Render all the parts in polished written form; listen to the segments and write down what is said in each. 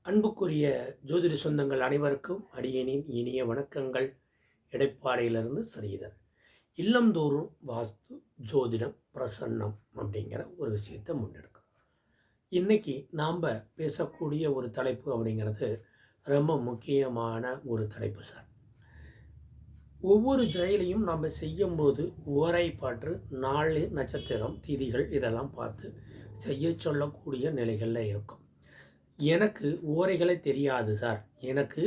அன்புக்குரிய ஜோதிட சொந்தங்கள் அனைவருக்கும் அடியேனின் இனிய வணக்கங்கள். எடைப்பாறையிலிருந்து ஸ்ரீதர். இல்லந்தோறும் வாஸ்து ஜோதிடம் பிரசன்னம் அப்படிங்கிற ஒரு விஷயத்தை முன்னெடுக்கும். இன்னைக்கு நாம் பேசக்கூடிய ஒரு தலைப்பு அப்படிங்கிறது ரொம்ப முக்கியமான ஒரு தலைப்பு சார். ஒவ்வொரு செயலையும் நாம் செய்யும்போது ஓரை பாற்று நாள் நட்சத்திரம் திதிகள் இதெல்லாம் பார்த்து செய்ய சொல்லக்கூடிய நிலைகளில் இருக்கும். எனக்கு ஓரைகளே தெரியாது சார், எனக்கு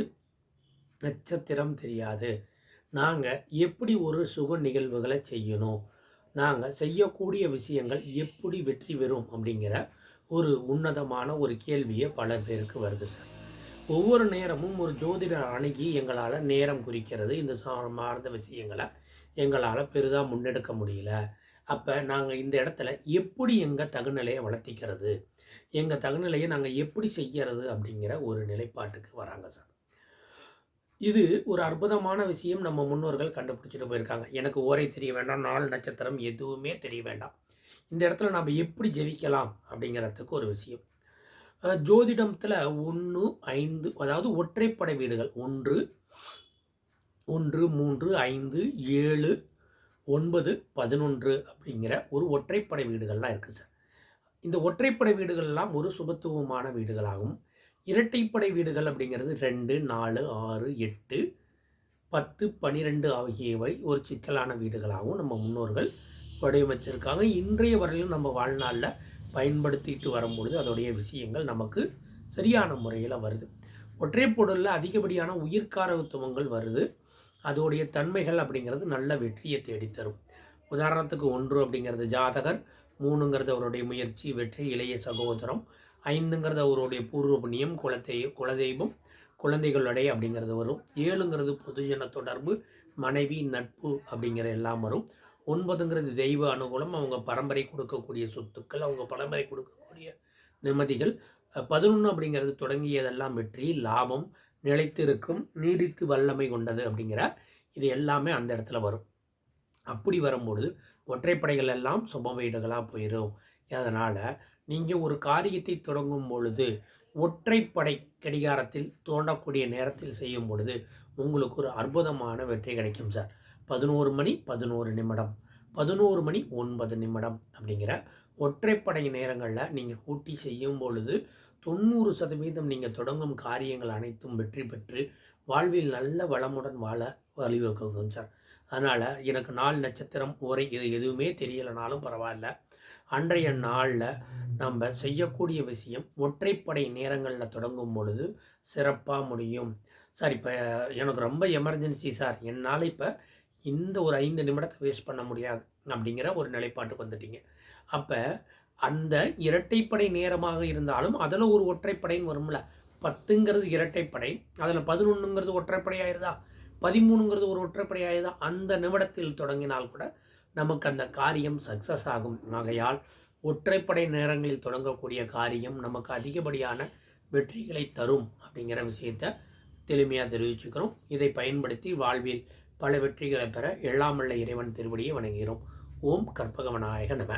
நட்சத்திரம் தெரியாது, நாங்கள் எப்படி ஒரு சுக நிகழ்வுகளை செய்யணும், நாங்கள் செய்யக்கூடிய விஷயங்கள் எப்படி வெற்றி பெறும் அப்படிங்கிற ஒரு உன்னதமான ஒரு கேள்வியை பல பேருக்கு வருது சார். ஒவ்வொரு நேரமும் ஒரு ஜோதிடர் அணுகி எங்களால் நேரம் குறிக்கிறது இந்த சார்ந்த விஷயங்களை எங்களால் பெரிதாக முன்னெடுக்க முடியல. அப்போ நாங்கள் இந்த இடத்துல எப்படி எங்கள் தகுநிலையை வளர்த்திக்கிறது, எங்கள் தகுநிலையை நாங்கள் எப்படி செய்கிறது அப்படிங்கிற ஒரு நிலைப்பாட்டுக்கு வராங்க சார். இது ஒரு அற்புதமான விஷயம். நம்ம முன்னோர்கள் கண்டுபிடிச்சிட்டு போயிருக்காங்க. எனக்கு ஓரை தெரிய வேண்டாம், நாள் நட்சத்திரம் எதுவுமே தெரிய வேண்டாம், இந்த இடத்துல நம்ம எப்படி ஜெயிக்கலாம் அப்படிங்கிறதுக்கு ஒரு விஷயம். ஜோதிடத்தில் 1, 5 அதாவது ஒற்றைப்படை வீடுகள் 1, 3, 5, 7, 9, 11 அப்படிங்கிற ஒரு ஒற்றைப்படை வீடுகள்லாம் இருக்குது சார். இந்த ஒற்றைப்படை வீடுகள்லாம் ஒரு சுபத்துவமான வீடுகளாகும். இரட்டைப்படை வீடுகள் அப்படிங்கிறது 2, 4, 6, 8, 10, 12 ஆகியவை ஒரு சிக்கலான வீடுகளாகவும் நம்ம முன்னோர்கள் வடிவமைச்சிருக்காங்க. இன்றைய வரையிலும் நம்ம வாழ்நாளில் பயன்படுத்திட்டு வரும்பொழுது அதோடைய விஷயங்கள் நமக்கு சரியான முறையில் வருது. ஒற்றைப்பொருளில் அதிகப்படியான உயிர்காரகத்துவங்கள் வருது. அதோடைய தன்மைகள் அப்படிங்கிறது நல்ல வெற்றியை தேடித்தரும். உதாரணத்துக்கு 1 அப்படிங்கிறது ஜாதகர், 3ங்கிறது அவருடைய முயற்சி வெற்றி இளைய சகோதரம், 5ங்கிறது அவருடைய பூர்வ புண்ணியம் குலதெய்வம் குழந்தைகளுடைய அப்படிங்கிறது வரும். 7ங்கிறது பொதுஜன தொடர்பு மனைவி நட்பு அப்படிங்கிற எல்லாம் வரும். 9ங்கிறது தெய்வ அனுகூலம், அவங்க பரம்பரை கொடுக்கக்கூடிய சொத்துக்கள், அவங்க பரம்பரை கொடுக்கக்கூடிய நிம்மதிகள். 11 அப்படிங்கிறது தொடங்கியதெல்லாம் வெற்றி லாபம் நிலைத்திருக்கும் நீடித்து வல்லமை கொண்டது அப்படிங்கிற இது எல்லாமே அந்த இடத்துல வரும். அப்படி வரும்பொழுது ஒற்றைப்படைகள் எல்லாம் சுப வீடுகளாக போயிடும். அதனால் நீங்கள் ஒரு காரியத்தை தொடங்கும் பொழுது ஒற்றைப்படை கடிகாரத்தில் தோண்டக்கூடிய நேரத்தில் செய்யும் பொழுது உங்களுக்கு ஒரு அற்புதமான வெற்றி கிடைக்கும் சார். 11 மணி 11 நிமிடம், 11 மணி 9 நிமிடம் அப்படிங்கிற ஒற்றைப்படை நேரங்களில் நீங்கள் கூட்டி செய்யும் பொழுது 90% நீங்கள் தொடங்கும் காரியங்கள் அனைத்தும் வெற்றி பெற்று வாழ்வில் நல்ல வளமுடன் வாழ வழிவகுக்கும் சார். அதனால் எனக்கு நாள் நட்சத்திரம் ஓரை இது எதுவுமே தெரியலைனாலும் பரவாயில்ல, அன்றைய நாளில் நம்ம செய்யக்கூடிய விஷயம் ஒற்றைப்படை நேரங்களில் தொடங்கும் பொழுது சிறப்பாக முடியும் சார். இப்போ எனக்கு ரொம்ப எமர்ஜென்சி சார், என்னால் இப்போ இந்த ஒரு 5 நிமிடத்தை வேஸ்ட் பண்ண முடியாது அப்படிங்கிற ஒரு நிலைப்பாட்டுக்கு வந்துட்டீங்க. அப்போ அந்த இரட்டைப்படை நேரமாக இருந்தாலும் அதில் ஒரு ஒற்றைப்படைன்னு வரும்ல. 10ங்கிறது இரட்டைப்படை, அதில் 11ங்கிறது ஒற்றைப்படை ஆயிடுதா, 13ங்கிறது ஒரு ஒற்றைப்படை ஆயிடுதா. அந்த நிமிடத்தில் தொடங்கினால் கூட நமக்கு அந்த காரியம் சக்ஸஸ் ஆகும். ஆகையால் ஒற்றைப்படை நேரங்களில் தொடங்கக்கூடிய காரியம் நமக்கு அதிகப்படியான வெற்றிகளை தரும் அப்படிங்கிற விஷயத்தை தெளிமையாக தெரிவிச்சுக்கிறோம். இதை பயன்படுத்தி வாழ்வில் பல வெற்றிகளை பெற எல்லாம் வல்ல இறைவன் திருவடியை வணங்குகிறோம். ஓம் கற்பக விநாயக நம.